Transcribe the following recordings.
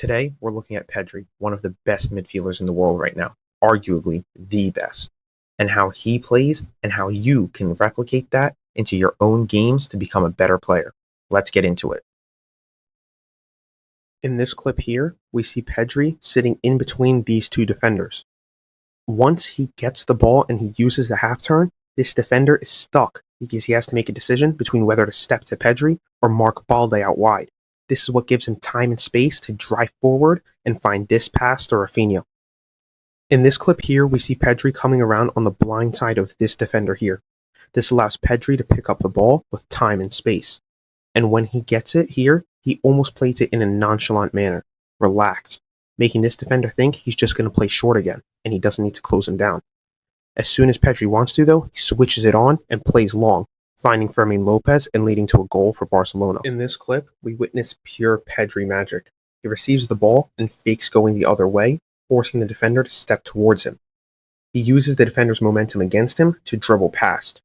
Today, we're looking at Pedri, one of the best midfielders in the world right now, arguably the best, and how he plays and how you can replicate that into your own games to become a better player. Let's get into it. In this clip here, we see Pedri sitting in between these two defenders. Once he gets the ball and he uses the half turn, this defender is stuck because he has to make a decision between whether to step to Pedri or mark Balde out wide. This is what gives him time and space to drive forward and find this pass to Rafinha. In this clip here, we see Pedri coming around on the blind side of this defender here. This allows Pedri to pick up the ball with time and space. And when he gets it here, he almost plays it in a nonchalant manner, relaxed, making this defender think he's just going to play short again, and he doesn't need to close him down. As soon as Pedri wants to, though, he switches it on and plays long, finding Fermin Lopez and leading to a goal for Barcelona. In this clip, we witness pure Pedri magic. He receives the ball and fakes going the other way, forcing the defender to step towards him. He uses the defender's momentum against him to dribble past.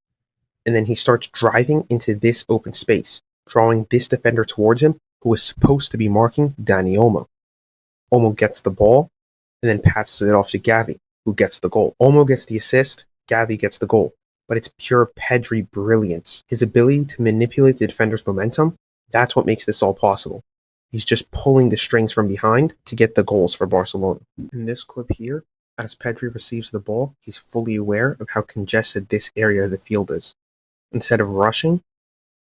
And then he starts driving into this open space, drawing this defender towards him, who is supposed to be marking Dani Olmo. Olmo gets the ball, and then passes it off to Gavi, who gets the goal. Olmo gets the assist, Gavi gets the goal. But it's pure Pedri brilliance. His ability to manipulate the defender's momentum, that's what makes this all possible. He's just pulling the strings from behind to get the goals for Barcelona. In this clip here, as Pedri receives the ball, he's fully aware of how congested this area of the field is. Instead of rushing,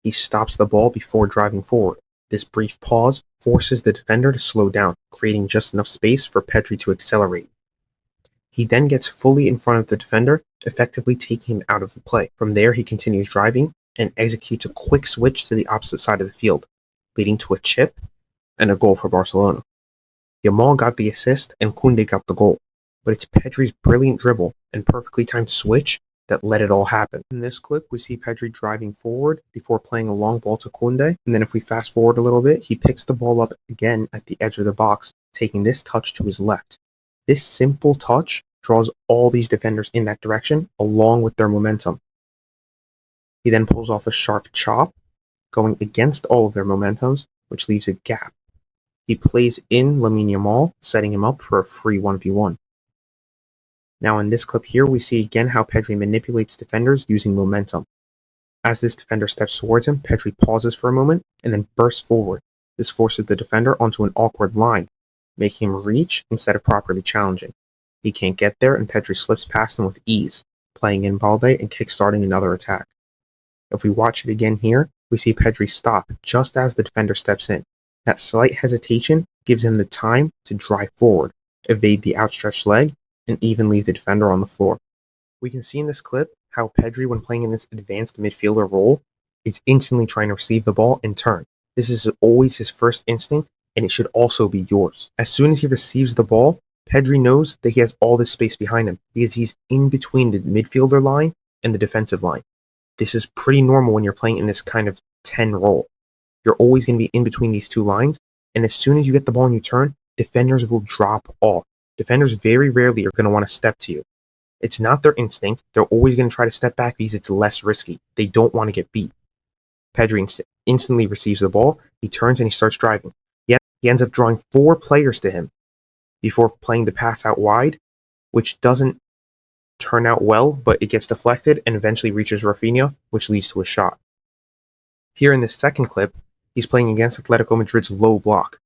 he stops the ball before driving forward. This brief pause forces the defender to slow down, creating just enough space for Pedri to accelerate. He then gets fully in front of the defender, effectively taking him out of the play. From there, he continues driving and executes a quick switch to the opposite side of the field, leading to a chip and a goal for Barcelona. Yamal got the assist and Koundé got the goal, but it's Pedri's brilliant dribble and perfectly timed switch that let it all happen. In this clip, we see Pedri driving forward before playing a long ball to Koundé, and then if we fast forward a little bit, he picks the ball up again at the edge of the box, taking this touch to his left. This simple touch draws all these defenders in that direction along with their momentum. He then pulls off a sharp chop, going against all of their momentums, which leaves a gap. He plays in Lamine Yamal, setting him up for a free 1v1. Now in this clip here, we see again how Pedri manipulates defenders using momentum. As this defender steps towards him, Pedri pauses for a moment and then bursts forward. This forces the defender onto an awkward line, making him reach instead of properly challenging. He can't get there, and Pedri slips past him with ease, playing in Balde and kickstarting another attack. If we watch it again here, we see Pedri stop just as the defender steps in. That slight hesitation gives him the time to drive forward, evade the outstretched leg, and even leave the defender on the floor. We can see in this clip how Pedri, when playing in this advanced midfielder role, is instantly trying to receive the ball and turn. This is always his first instinct, and it should also be yours. As soon as he receives the ball, Pedri knows that he has all this space behind him because he's in between the midfielder line and the defensive line. This is pretty normal when you're playing in this kind of 10 role. You're always going to be in between these two lines, and as soon as you get the ball and you turn, defenders will drop off. Defenders very rarely are going to want to step to you. It's not their instinct. They're always going to try to step back because it's less risky. They don't want to get beat. Pedri instantly receives the ball, he turns and he starts driving. Yet he ends up drawing 4 players to him before playing the pass out wide, which doesn't turn out well, but it gets deflected and eventually reaches Rafinha, which leads to a shot. Here in this second clip, he's playing against Atletico Madrid's low block.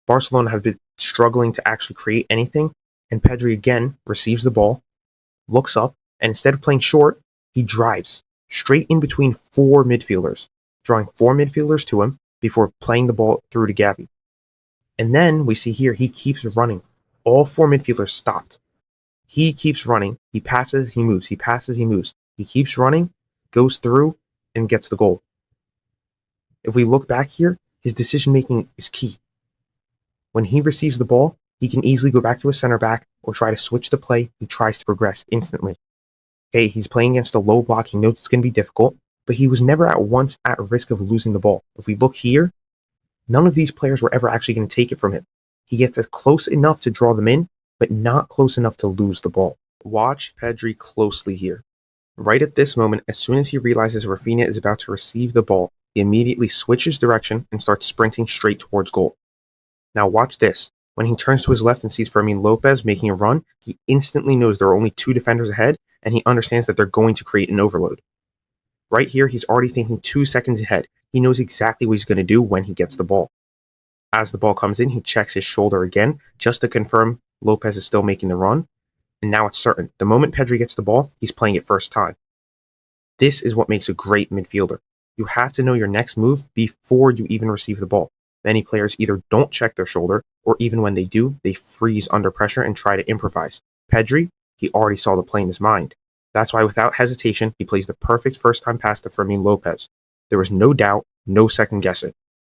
Barcelona have been struggling to actually create anything, and Pedri again receives the ball, looks up, and instead of playing short, he drives straight in between 4 midfielders, drawing 4 midfielders to him before playing the ball through to Gavi. And then we see here he keeps running. All 4 midfielders stopped. He keeps running. He passes, he moves. He passes, he moves. He keeps running, goes through, and gets the goal. If we look back here, his decision-making is key. When he receives the ball, he can easily go back to a center back or try to switch the play. He tries to progress instantly. Okay, he's playing against a low block. He knows it's going to be difficult, but he was never at once at risk of losing the ball. If we look here, none of these players were ever actually going to take it from him. He gets close enough to draw them in, but not close enough to lose the ball. Watch Pedri closely here. Right at this moment, as soon as he realizes Rafinha is about to receive the ball, he immediately switches direction and starts sprinting straight towards goal. Now watch this. When he turns to his left and sees Fermin Lopez making a run, he instantly knows there are only 2 defenders ahead, and he understands that they're going to create an overload. Right here, he's already thinking 2 seconds ahead. He knows exactly what he's going to do when he gets the ball. As the ball comes in, he checks his shoulder again, just to confirm Lopez is still making the run. And now it's certain. The moment Pedri gets the ball, he's playing it first time. This is what makes a great midfielder. You have to know your next move before you even receive the ball. Many players either don't check their shoulder, or even when they do, they freeze under pressure and try to improvise. Pedri, he already saw the play in his mind. That's why without hesitation, he plays the perfect first-time pass to Fermin Lopez. There was no doubt, no second guessing.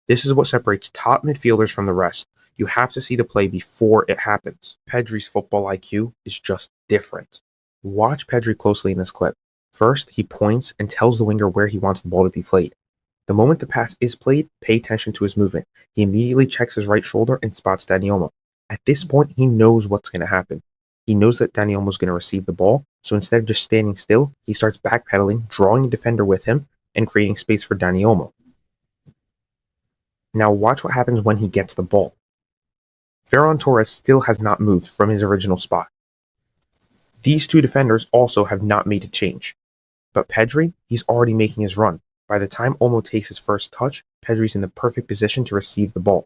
This is what separates top midfielders from the rest. You have to see the play before it happens. Pedri's football IQ is just different. Watch Pedri closely in this clip. First, he points and tells the winger where he wants the ball to be played. The moment the pass is played, pay attention to his movement. He immediately checks his right shoulder and spots Dani Olmo. At this point, he knows what's going to happen. He knows that Dani Olmo is going to receive the ball, so instead of just standing still, he starts backpedaling, drawing a defender with him, and creating space for Dani Olmo. Now watch what happens when he gets the ball. Ferran Torres still has not moved from his original spot. These 2 defenders also have not made a change. But Pedri, he's already making his run. By the time Olmo takes his first touch, Pedri's in the perfect position to receive the ball.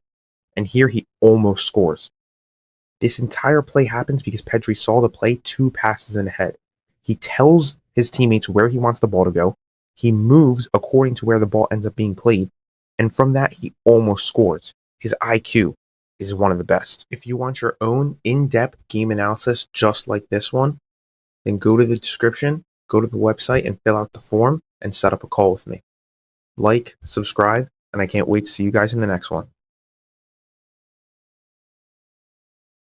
And here he almost scores. This entire play happens because Pedri saw the play 2 passes in ahead. He tells his teammates where he wants the ball to go. He moves according to where the ball ends up being played. And from that, he almost scores. His IQ is one of the best. If you want your own in-depth game analysis just like this one, then go to the description, go to the website, and fill out the form and set up a call with me. Like, subscribe, and I can't wait to see you guys in the next one.